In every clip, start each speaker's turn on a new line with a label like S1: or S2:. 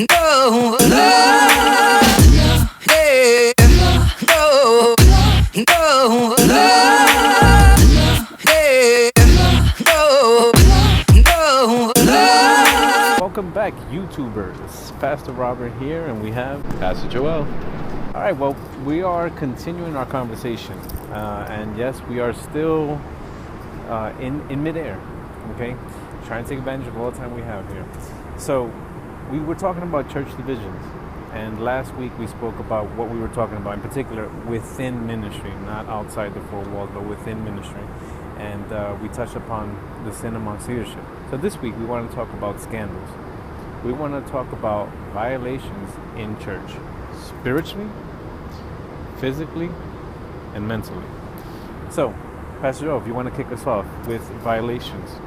S1: No, no, yeah, no, no, yeah, no.
S2: Welcome back, YouTubers. Pastor Robert here, and we have
S3: Pastor Joel.
S2: All right. Well, we are continuing our conversation, and yes, we are still in midair. Okay, trying to take advantage of all the time we have here. So, we were talking about church divisions, and last week we spoke about what we were talking about, in particular within ministry, not outside the four walls, but within ministry. And we touched upon the sin amongst leadership. So this week we want to talk about scandals. We want to talk about violations in church, spiritually, physically, and mentally. So, Pastor Joe, if you want to kick us off with violations.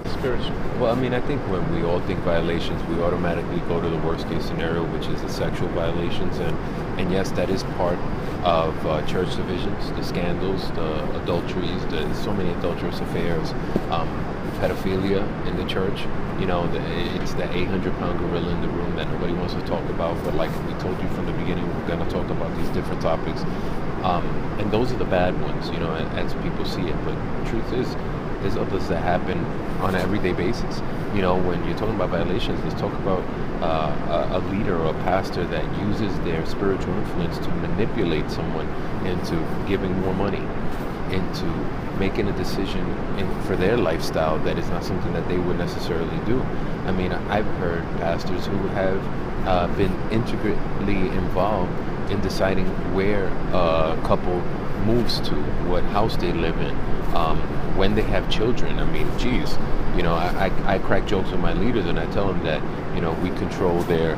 S3: Spiritual. Well, I mean, I think when we all think violations, we automatically go to the worst case scenario, which is the sexual violations. And yes, that is part of church divisions, the scandals, the adulteries, so many adulterous affairs, pedophilia in the church. You know, it's the 800-pound gorilla in the room that nobody wants to talk about. But like we told you from the beginning, we're going to talk about these different topics. And those are the bad ones, you know, as people see it. But the truth is, there's others that happen on an everyday basis. You know, when you're talking about violations, let's talk about a leader or a pastor that uses their spiritual influence to manipulate someone into giving more money, into making a decision for their lifestyle that is not something that they would necessarily do. I mean, I've heard pastors who have been integrally involved in deciding where a couple moves to, what house they live in, when they have children. I mean, geez, you know, I crack jokes with my leaders and I tell them that, you know, we control their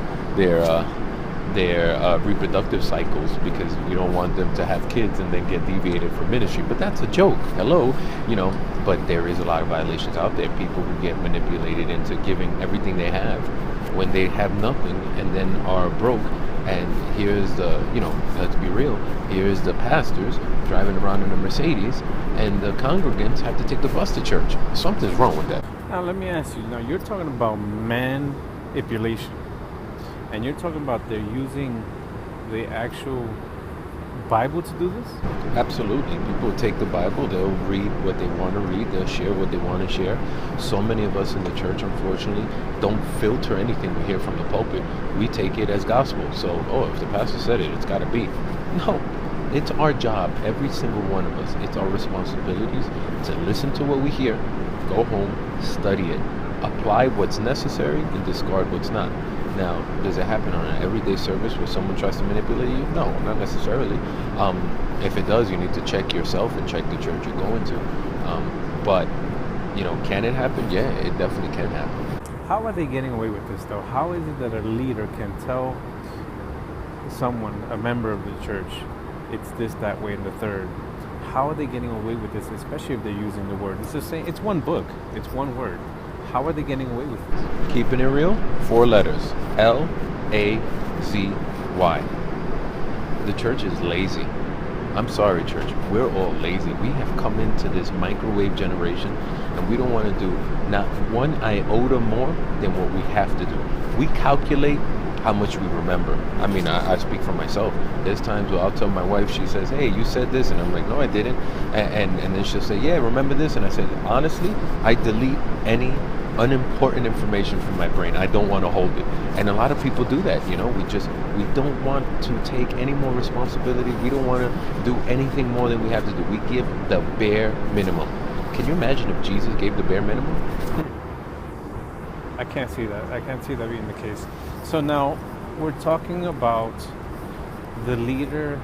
S3: reproductive cycles because we don't want them to have kids and then get deviated from ministry. But that's a joke. Hello, you know. But there is a lot of violations out there. People who get manipulated into giving everything they have when they have nothing and then are broke. And here's the, you know, let's be real, here's the pastors driving around in a Mercedes and the congregants have to take the bus to church. Something's wrong with that.
S2: Now, let me ask you. Now, you're talking about manipulation, and you're talking about they're using the actual Bible to do this?
S3: Absolutely. People take the Bible, they'll read what they want to read, they'll share what they want to share. So many of us in the church, unfortunately, don't filter anything we hear from the pulpit. We take it as gospel. So, if the pastor said it, it's got to be. No, it's our job, every single one of us. It's our responsibilities to listen to what we hear, go home, study it, apply what's necessary, and discard what's not. Now, does it happen on an everyday service where someone tries to manipulate you? No, not necessarily. If it does, you need to check yourself and check the church you're going to. But, you know, can it happen? Yeah, it definitely can happen.
S2: How are they getting away with this, though? How is it that a leader can tell someone, a member of the church, it's this, that way, and the third? How are they getting away with this, especially if they're using the word? It's the same. It's one book. It's one word. How are they getting away with this?
S3: Keeping it real, 4 letters. L-A-Z-Y. The church is lazy. I'm sorry, church. We're all lazy. We have come into this microwave generation, and we don't want to do not one iota more than what we have to do. We calculate how much we remember. I mean, I speak for myself. There's times where I'll tell my wife, she says, hey, you said this, and I'm like, no, I didn't. And then she'll say, yeah, remember this? And I said, honestly, I delete any unimportant information from my brain. I don't want to hold it. And a lot of people do that, you know. We don't want to take any more responsibility. We don't want to do anything more than we have to do. We give the bare minimum. Can you imagine if Jesus gave the bare minimum?
S2: I can't see that. I can't see that being the case. So now we're talking about the leader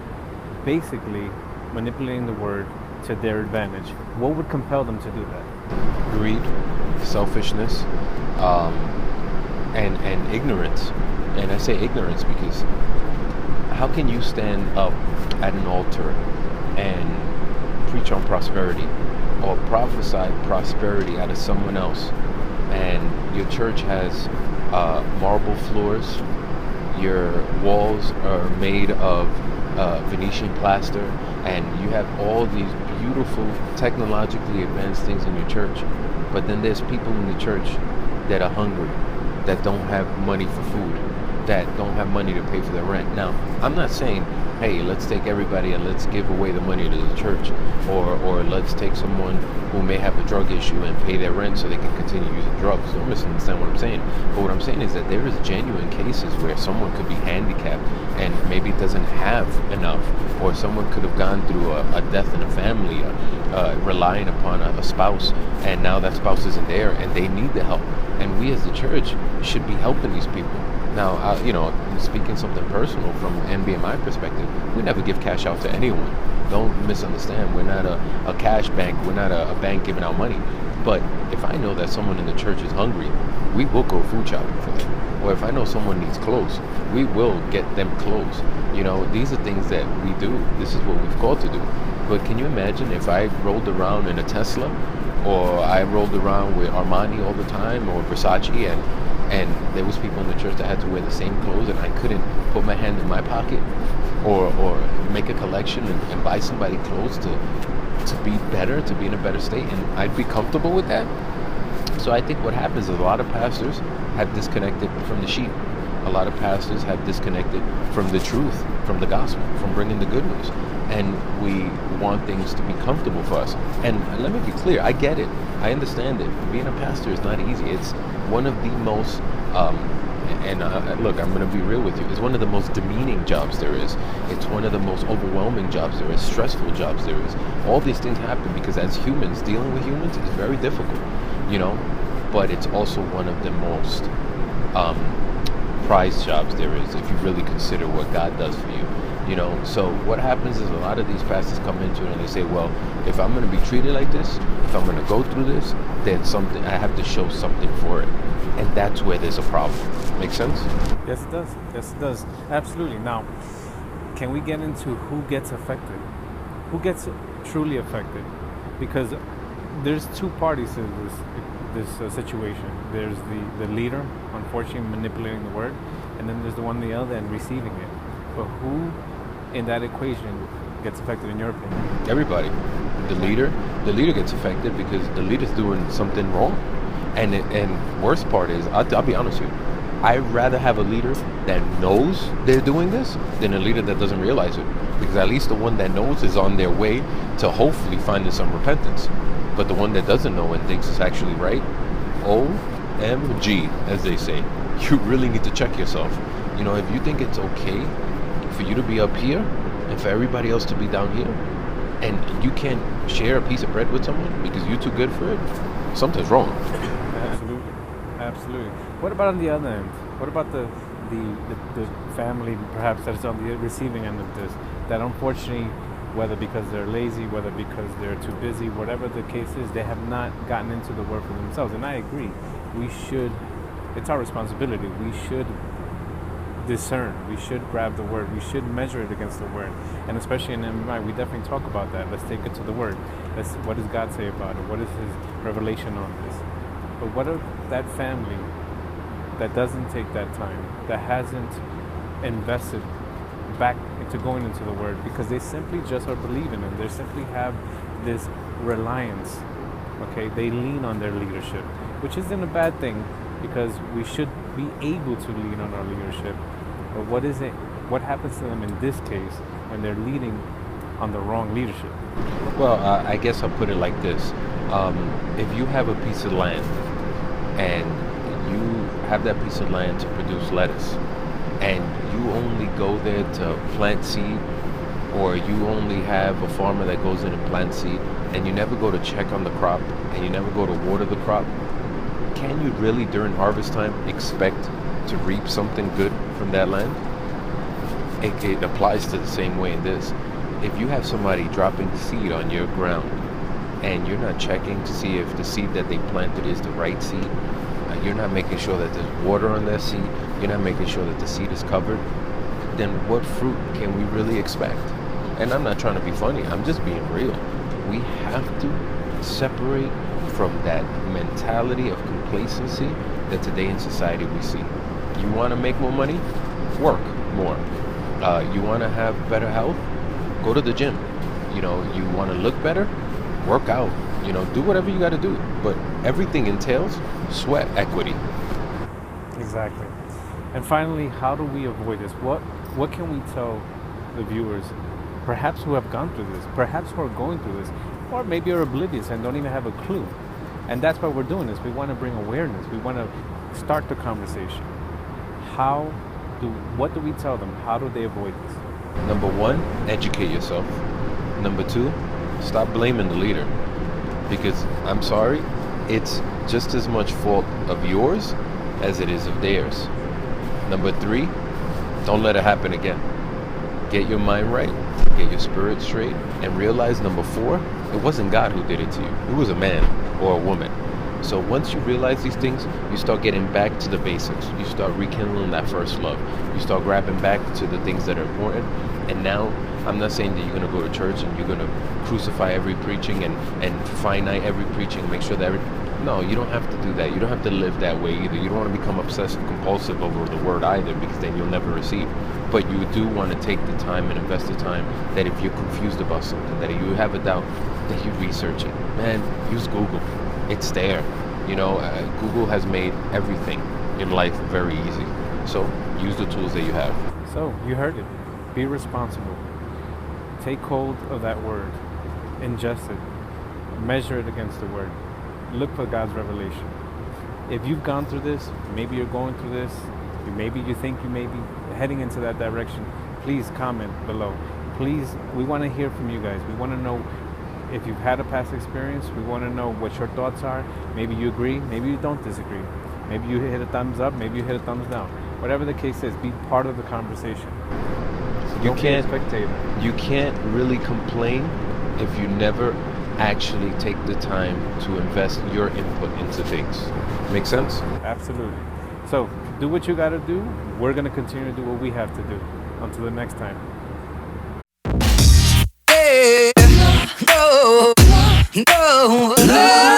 S2: basically manipulating the word to their advantage. What would compel them to do that?
S3: Greed, selfishness, and ignorance. And I say ignorance because how can you stand up at an altar and preach on prosperity or prophesy prosperity out of someone else, and your church has marble floors, your walls are made of Venetian plaster, and you have all these beautiful technologically advanced things in your church, but then there's people in the church that are hungry, that don't have money for food, that don't have money to pay for their rent. Now, I'm not saying, hey, let's take everybody and let's give away the money to the church, or let's take someone who may have a drug issue and pay their rent so they can continue using drugs. Don't misunderstand what I'm saying. But what I'm saying is that there is genuine cases where someone could be handicapped and maybe doesn't have enough, or someone could have gone through a death in a family, relying upon a spouse, and now that spouse isn't there and they need the help. And we as the church should be helping these people. Now, speaking something personal from NBMI perspective, we never give cash out to anyone. Don't misunderstand. We're not a cash bank. We're not a bank giving out money. But if I know that someone in the church is hungry, we will go food shopping for them. Or if I know someone needs clothes, we will get them clothes. These are things that we do. This is what we've called to do. But can you imagine if I rolled around in a Tesla, or I rolled around with Armani all the time, or Versace, and there was people in the church that had to wear the same clothes, and I couldn't put my hand in my pocket or make a collection and buy somebody clothes to be better, to be in a better state, and I'd be comfortable with that. So I think what happens is a lot of pastors have disconnected from the sheep. A lot of pastors have disconnected from the truth, from the gospel, from bringing the good news. And we want things to be comfortable for us. And let me be clear, I get it. I understand it. Being a pastor is not easy. It's one of the most, look, I'm going to be real with you. It's one of the most demeaning jobs there is. It's one of the most overwhelming jobs there is, stressful jobs there is. All these things happen because as humans, dealing with humans is very difficult, but it's also one of the most prized jobs there is, if you really consider what God does for you. So what happens is a lot of these pastors come into it and they say, well, if I'm going to be treated like this, if I'm going to go through this, then I have to show something for it. And that's where there's a problem. Make sense?
S2: Yes, it does. Yes, it does. Absolutely. Now, can we get into who gets affected? Who gets truly affected? Because there's two parties to this situation. There's the leader, unfortunately, manipulating the word, and then there's the one on the other end receiving it. But who in that equation gets affected, in your opinion?
S3: Everybody. The leader gets affected because the leader's doing something wrong. And worst part is, I'll be honest with you, I'd rather have a leader that knows they're doing this than a leader that doesn't realize it. Because at least the one that knows is on their way to hopefully finding some repentance. But the one that doesn't know and thinks it's actually right, OMG, as they say, you really need to check yourself. If you think it's okay for you to be up here and for everybody else to be down here, and you can't share a piece of bread with someone because you're too good for it, something's wrong.
S2: Absolutely. What about on the other end? What about the family, perhaps, that is on the receiving end of this, that unfortunately, whether because they're lazy, whether because they're too busy, whatever the case is, they have not gotten into the word for themselves? And I agree. It's our responsibility. We should discern. We should grab the word. We should measure it against the word. And especially in MMI, we definitely talk about that. Let's take it to the word. What does God say about it? What is his revelation on this? But what if that family that doesn't take that time, that hasn't invested back into going into the word because they simply just are believing it. They simply have this reliance. Okay, they lean on their leadership, which isn't a bad thing because we should be able to lean on our leadership. But what is it? What happens to them in this case when they're leading on the wrong leadership?
S3: Well, I guess I'll put it like this. If you have a piece of land and you have that piece of land to produce lettuce, and you only go there to plant seed, or you only have a farmer that goes in and plants seed, and you never go to check on the crop, and you never go to water the crop, can you really during harvest time expect to reap something good from that land? It applies to the same way in this. If you have somebody dropping seed on your ground and you're not checking to see if the seed that they planted is the right seed, you're not making sure that there's water on that seed, you're not making sure that the seed is covered, then what fruit can we really expect? And I'm not trying to be funny, I'm just being real. We have to separate from that mentality of complacency that today in society we see. You want to make more money? Work more. You want to have better health? Go to the gym. You want to look better? Work out. Do whatever you got to do. But everything entails sweat equity.
S2: Exactly. And finally, how do we avoid this? What can we tell the viewers, perhaps who have gone through this, perhaps who are going through this, or maybe are oblivious and don't even have a clue? And that's why we're doing this. We want to bring awareness. We want to start the conversation. What do we tell them? How do they avoid this?
S3: Number one, educate yourself. Number two, stop blaming the leader. Because I'm sorry, it's just as much fault of yours as it is of theirs. Number three, don't let it happen again. Get your mind right, get your spirit straight, and realize number four, it wasn't God who did it to you. It was a man or a woman. So once you realize these things, you start getting back to the basics. You start rekindling that first love. You start grabbing back to the things that are important. And now, I'm not saying that you're going to go to church and you're going to crucify every preaching and finite every preaching and make sure that no, you don't have to do that. You don't have to live that way either. You don't want to become obsessive compulsive over the word either, because then you'll never receive. But you do want to take the time and invest the time that if you're confused about something, that if you have a doubt, that you research it. Man, use Google. It's there. Google has made everything in life very easy. So use the tools that you have.
S2: So you heard it. Be responsible. Take hold of that word. Ingest it. Measure it against the word. Look for God's revelation. If you've gone through this, maybe you're going through this, maybe you think you may be heading into that direction, please comment below. Please, we want to hear from you guys. We want to know if you've had a past experience. We want to know what your thoughts are. Maybe you agree, maybe you don't disagree. Maybe you hit a thumbs up, maybe you hit a thumbs down. Whatever the case is, be part of the conversation. So don't be a spectator.
S3: You can't really complain if you never actually take the time to invest your input into things. Make sense?
S2: Absolutely. So do what you got to do. We're going to continue to do what we have to do. Until the next time.
S1: Yeah, no, no, no.